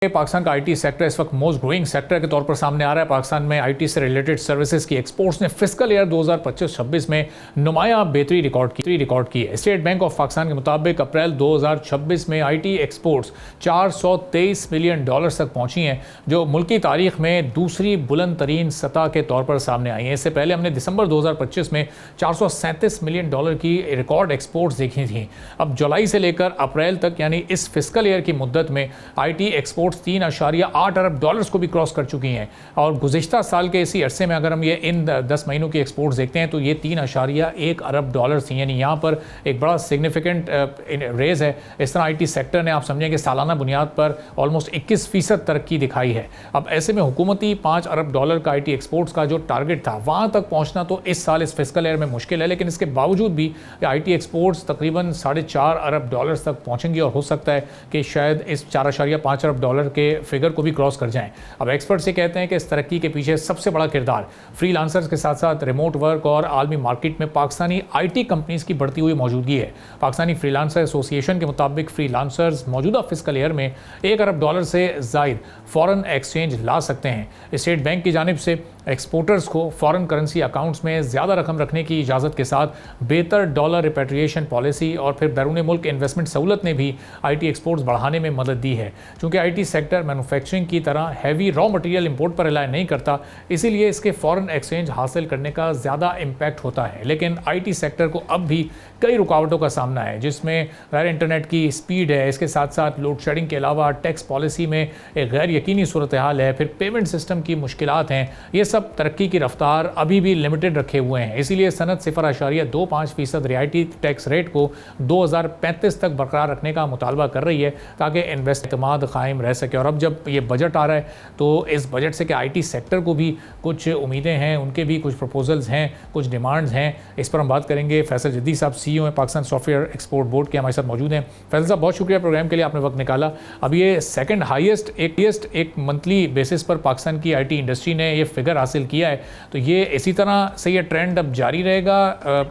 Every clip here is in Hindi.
पाकिस्तान का आईटी सेक्टर इस वक्त मोस्ट ग्रोइंग सेक्टर के तौर पर सामने आ रहा है। पाकिस्तान में आईटी से रिलेटेड सर्विसेज की एक्सपोर्ट्स ने फिस्कल ईयर 2025-26 में नुमाया बेहतरी रिकॉर्ड की है। स्टेट बैंक ऑफ पाकिस्तान के मुताबिक अप्रैल 2026 में आईटी एक्सपोर्ट्स $423 मिलियन तक पहुंची हैं, जो मुल्की तारीख में दूसरी बुलंद तरीन सतह के तौर पर सामने आई है। इससे पहले हमने दिसंबर 2025 में $437 मिलियन की रिकॉर्ड एक्सपोर्ट्स देखी थी। अब जुलाई से लेकर अप्रैल तक यानी इस फिस्कल ईयर की मुद्दत में आईटी एक्सपोर्ट्स $3.8 अरब को भी क्रॉस कर चुकी हैं। और गुज़िश्ता साल के इसी अरसे में अगर हम ये इन 10 महीनों की एक्सपोर्ट्स देखते हैं तो ये $3.1 अरब थी, यानी यहाँ पर एक बड़ा सिग्निफिकेंट रेज है। इस तरह आईटी सेक्टर ने आप समझें कि सालाना बुनियाद पर ऑलमोस्ट 21% तरक्की दिखाई है। अब ऐसे में हुकूमती $5 अरब का आईटी एक्सपोर्ट्स का जो टारगेट था वहाँ तक पहुँचना तो इस साल इस फिस्कल ईयर में मुश्किल है, लेकिन इसके बावजूद भी आईटी एक्सपोर्ट्स तकरीबन $4.5 अरब तक पहुँचेंगी और हो सकता है कि शायद इस $4.5 अरब के फिगर को भी क्रॉस कर जाएं। अब एक्सपर्ट्स ये कहते हैं कि इस तरक्की के पीछे सबसे बड़ा किरदार फ्रीलांसर्स के साथ साथ रिमोट वर्क और आलमी मार्केट में पाकिस्तानी आईटी कंपनीज की बढ़ती हुई मौजूदगी है। पाकिस्तानी फ्रीलांसर एसोसिएशन के मुताबिक फ्रीलांसर्स मौजूदा फिस्कल ईयर में $1 अरब से जायद फॉरेन एक्सचेंज ला सकते हैं। स्टेट बैंक की जानिब से एक्सपोर्टर्स को फॉरेन करेंसी अकाउंट्स में ज़्यादा रकम रखने की इजाज़त के साथ बेहतर डॉलर रिपेट्रिएशन पॉलिसी और फिर बैरून मुल्क इन्वेस्टमेंट सहूलत ने भी आईटी एक्सपोर्ट्स बढ़ाने में मदद दी है। चूँकि आईटी सेक्टर मैन्युफैक्चरिंग की तरह हैवी रॉ मटेरियल इंपोर्ट पर रिलाय नहीं करता, इसीलिए इसके फॉरेन एक्सचेंज हासिल करने का ज़्यादा इम्पैक्ट होता है। लेकिन आईटी सेक्टर को अब भी कई रुकावटों का सामना है, जिसमें गैर इंटरनेट की स्पीड है, इसके साथ साथ लोड शेडिंग के अलावा टैक्स पॉलिसी में एक गैर यकीनी सूरत हाल है, फिर पेमेंट सिस्टम की मुश्किलात हैं। ये सब तरक्की की रफ्तार अभी भी लिमिटेड रखे हुए हैं। इसीलिए सनत 0.25% रियायती टैक्स रेट को 2035 तक बरकरार रखने का मुतालबा कर रही है, ताकि इन्वेस्ट एतमाद कायम रह सके। और अब जब ये बजट आ रहा है तो इस बजट से कि आईटी सेक्टर को भी कुछ उम्मीदें हैं, उनके भी कुछ प्रपोजल्स हैं, कुछ डिमांड्स हैं। इस पर हम बात करेंगे। फैसल जद्दी साहब सीईओ हैं पाकिस्तान सॉफ्टवेयर एक्सपोर्ट बोर्ड के, हमारे साथ मौजूद हैं। फैसल साहब, बहुत शुक्रिया प्रोग्राम के लिए, आपने वक्त निकाला। अब ये सेकंड हाईएस्ट एक मंथली बेसिस पर पाकिस्तान की आईटी इंडस्ट्री ने ये फिगर हासिल किया है, तो ये इसी तरह से ये ट्रेंड अब जारी रहेगा।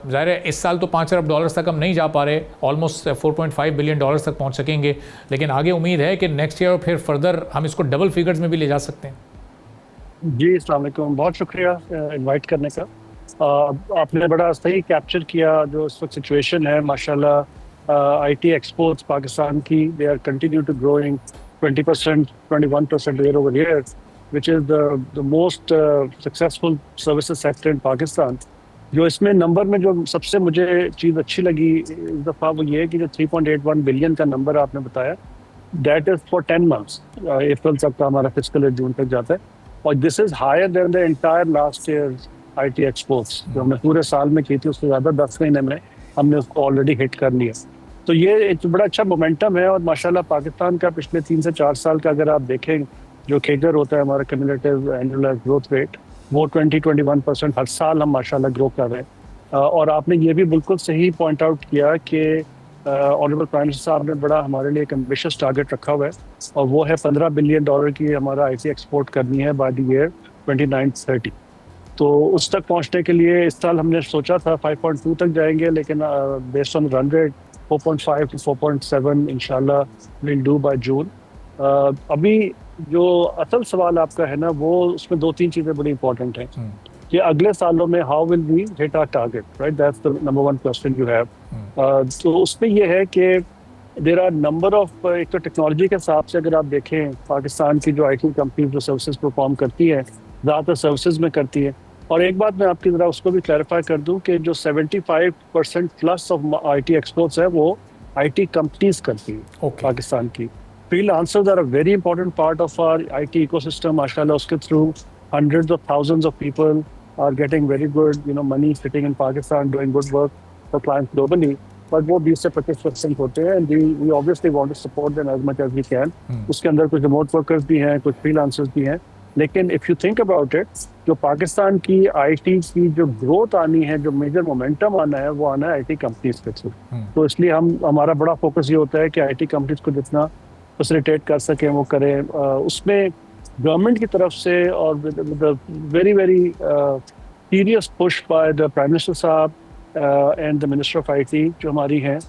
ज़ाहिर है इस साल तो $5 अरब तक हम नहीं जा पा रहे, ऑलमोस्ट $4.5 बिलियन तक पहुँच सकेंगे, लेकिन आगे उम्मीद है कि नेक्स्ट ईयर फिर फर्दर हम इसको डबल फिगर्स में भी ले जा सकते हैं। जी, अस्सलाम वालेकुम, बहुत शुक्रिया इनवाइट करने का। आपने बड़ा सही कैप्चर किया जो इस वक्त सिचुएशन है। माशाल्लाह आईटी एक्सपोर्ट्स पाकिस्तान की they are continue to growing 20%, 21% year over year, which is the most successful services sector in Pakistan. जो इसमें नंबर में जो सबसे मुझे चीज़ अच्छी लगी इस दफ़ा वो ये है कि जो 3.81 बिलियन का नंबर आपने बताया, दैट इज़ फॉर 10 मंथ्स। अप्रैल तक का हमारा फिस्कल ईयर जून तक जाता है, और this is higher than the entire last year IT exports जो हमने पूरे साल में की थी, उससे ज़्यादा 10 महीने में हमने उसको ऑलरेडी हिट कर लिया। तो ये एक बड़ा अच्छा मोमेंटम है। और माशाल्लाह पाकिस्तान का पिछले 3 से 4 साल का अगर आप देखें जो खेगर होता है हमारा क्यूमुलेटिव एनुअल ग्रोथ रेट, वो 20-21% हर साल हम माशाल्लाह ग्रो कर रहे हैं। और आपने ये भी बिल्कुल सही पॉइंट आउट किया कि ऑनरेबल प्राइम मिनिस्टर साहब ने बड़ा हमारे लिए एक एम्बिशियस टारगेट रखा हुआ है, और वो है $15 बिलियन की हमारा आईटी एक्सपोर्ट करनी है बाय द ईयर 29-30। तो उस तक पहुंचने के लिए इस साल हमने सोचा था 5.2 तक जाएंगे, लेकिन based on run rate 4.5 to 4.7 इंशाल्लाह विल डू बाय जून। अभी जो असल सवाल आपका है ना, वो उसमें 2-3 चीज़ें बड़ी इंपॉर्टेंट हैं कि अगले सालों में how will we hit our target, right? That's the number 1 question you have. तो उसमें ये है कि देयर आर नंबर ऑफ, एक तो टेक्नोलॉजी के हिसाब से अगर आप देखें पाकिस्तान की जो आईटी कंपनी जो सर्विसेज परफॉर्म करती है, ज़्यादातर सर्विसेज में करती है। और एक बात मैं आपकी ज़रा उसको भी क्लैरिफाई कर दूं कि जो 75% प्लस ऑफ आईटी एक्सपोर्ट्स है वो आईटी कंपनीज करती है पाकिस्तान की। Freelancers are a very important part of our IT ecosystem. माशाल्लाह उसके through hundreds of thousands of people are getting very good, money sitting in Pakistan doing good work for clients globally. But वो 20 से 25% होते हैं, and we obviously want to support them as much as we can. उसके अंदर कुछ remote workers भी हैं, कुछ freelancers भी हैं। लेकिन if you think about it, जो पाकिस्तान की आईटी की जो ग्रोथ आनी है, जो मेजर मोमेंटम आना है, वो आना है आईटी कंपनीज के थ्रू। तो इसलिए हमारा बड़ा फोकस ये होता है कि आईटी कंपनीज को जितना फैसिलिटेट कर सकें वो करें। उसमें गवर्नमेंट की तरफ से और very very serious push by the prime minister साहब and the minister of IT जो हमारी हैं,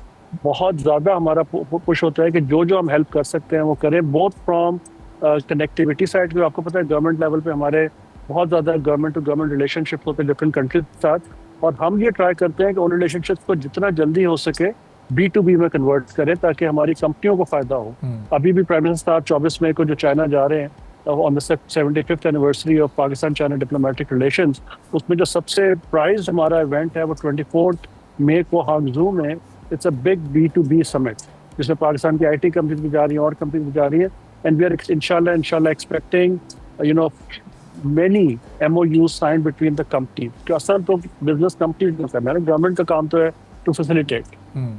बहुत ज़्यादा हमारा पुश होता है कि जो जो हम हेल्प कर सकते हैं वो करें, बोथ फ्रॉम कनेक्टिविटी साइड पे आपको पता है गवर्नमेंट लेवल पे हमारे बहुत ज़्यादा गवर्नमेंट टू गवर्नमेंट रिलेशनशिप होते हैं डिफरेंट कंट्रीज के साथ, और हम ये ट्राई करते हैं कि उन रिलेशनशिप्स को जितना जल्दी हो सके B2B में कन्वर्ट करें ताकि हमारी कंपनियों को फ़ायदा हो। अभी भी प्राइम मिनिस्टर साहब 24 मई को जो चाइना जा रहे हैं on the 75th anniversary of Pakistan China diplomatic relations, उसमें जो सबसे प्राइज हमारा इवेंट है वो 24 मई को हांगझू में, it's a big B2B summit जिसमें पाकिस्तान की IT कंपनीज भी जा रही हैं और कंपनीज भी जा रही हैं, एंड वी आर इंशाल्लाह expecting many MOUs signed between the companies। कि असल तो बिजनेस कंपनीज का करना है, गवर्नमेंट का काम तो है टू फैसिलिटेट।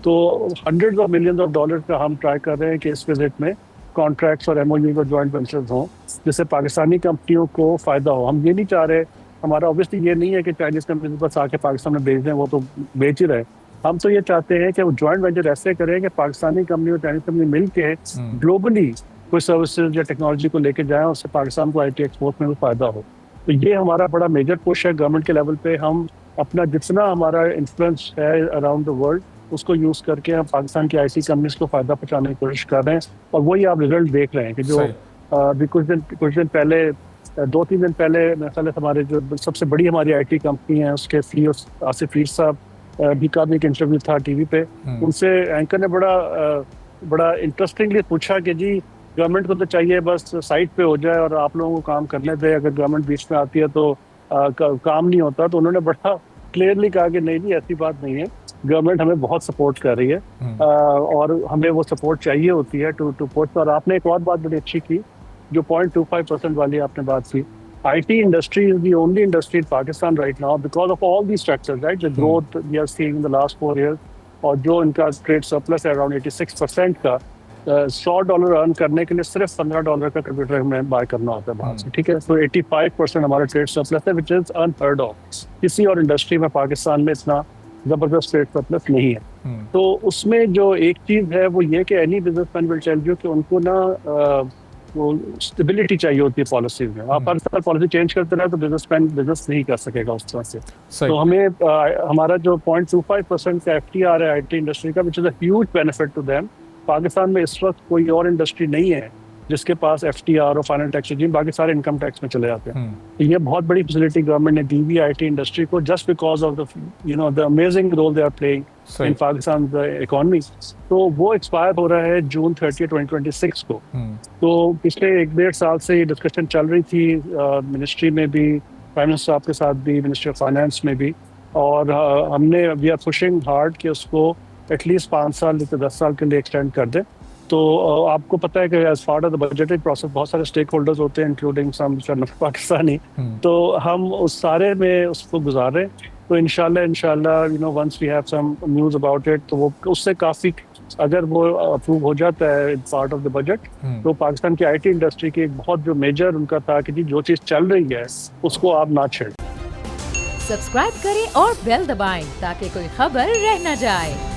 तो hundreds of millions of dollars का हम ट्राई कर रहे हैं कि इस विजिट में कॉन्ट्रैक्ट्स और MOU और जॉइंट वेंचर्स हों जिससे पाकिस्तानी कंपनियों को फ़ायदा हो। हम ये नहीं चाह रहे, हमारा ऑब्वियसली ये नहीं है कि चाइनीज़ कंपनीज बस आके पाकिस्तान में बेच दें, वो तो बेच ही रहे। हम तो ये चाहते हैं कि वो जॉइंट वेंचर ऐसे करें कि पाकिस्तानी कंपनी और चाइनीज़ कंपनी मिल के ग्लोबली कोई सर्विसेज या टेक्नोलॉजी को लेके जाएं, उससे पाकिस्तान को IT एक्सपोर्ट में भी फ़ायदा हो। तो ये हमारा बड़ा मेजर पुश है गवर्नमेंट के लेवल पे। हम अपना जितना हमारा इन्फ्लुएंस है अराउंड द वर्ल्ड उसको यूज़ करके हम पाकिस्तान की IT कंपनीज को फ़ायदा पहुँचाने की कोशिश कर रहे हैं, और वही आप रिजल्ट देख रहे हैं कि जो अभी कुछ दिन पहले 2-3 दिन पहले मेरे ख्याल है हमारे जो सबसे बड़ी हमारी IT कंपनी है उसके CEO आसिफ रीर साहब भी का भी एक इंटरव्यू था TV पे, उनसे एंकर ने बड़ा इंटरेस्टिंगली पूछा कि जी गवर्नमेंट को तो चाहिए बस साइट पे हो जाए और आप लोगों को काम करने दें, अगर गवर्नमेंट बीच में आती है तो काम नहीं होता। तो उन्होंने बड़ा क्लियरली कहा कि नहीं ऐसी बात नहीं है, गवर्नमेंट हमें बहुत सपोर्ट कर रही है और हमें वो सपोर्ट चाहिए होती है टू पुश। और आपने एक और बात बड़ी अच्छी की जो 0.25% वाली आपने बात की, IT industry is the only industry in Pakistan right now because of all these factors, right? The growth we are seeing in the last 4 years, और जो इनका ट्रेड सरप्लस है अराउंड 86% का, $100 अर्न करने के लिए सिर्फ $15 का कंप्यूटर हमें बाय करना होता है बाहर से, ठीक है। तो 85% हमारा ट्रेड सरप्लस है विच इज अनहर्ड ऑफ। किसी और इंडस्ट्री में पाकिस्तान में इतना जबरदस्त ट्रेड सरप्लस नहीं है। तो उसमें जो एक चीज़ है वो ये कि any businessman will tell you कि उनको ना वो स्टेबिलिटी चाहिए होती है पॉलिसीज में। आप हर साल पॉलिसी चेंज करते रहे तो बिजनेसमैन बिजनेस नहीं कर सकेगा उस तरह से। तो हमें हमारा जो 0.25% का FTR है IT इंडस्ट्री का, which is a huge benefit to them. Pakistan में इस वक्त कोई और इंडस्ट्री नहीं है जिसके पास FTR और फाइनल टैक्स रिजीम, बाकी सारे इनकम टैक्स में चले जाते हैं। तो ये बहुत बड़ी फैसिलिटी गवर्नमेंट ने दी हुई IT इंडस्ट्री को just because of the amazing role they are playing in Pakistan economy. तो वो एक्सपायर हो रहा है जून 30, 2026 को। तो पिछले 1-1.5 साल से ये डिस्कशन चल रही थी मिनिस्ट्री में भी, प्राइम मिनिस्टर साहब के साथ भी, मिनिस्ट्री ऑफ फाइनेंस में भी, और हमने वी आर पुशिंग हार्ड कि उसको एटलीस्ट 5 साल नहीं तो 10 साल के लिए एक्सटेंड कर दें। तो आपको पता है कि as part of the budgetary process बहुत सारे स्टेक होल्डर्स होते हैं इंक्लूडिंग सम पाकिस्तानी, तो हम उस सारे में उसको गुजार रहे हैं। तो इंशाल्लाह once we have some news about it, तो वो उससे काफ़ी अगर वो अप्रूव हो जाता है पार्ट ऑफ द बजट, तो पाकिस्तान की IT इंडस्ट्री की एक बहुत जो मेजर उनका था कि जी जो चीज़ चल रही है उसको आप ना छेड़ें। सब्सक्राइब करें और बेल दबाएं ताकि कोई खबर रह न जाए।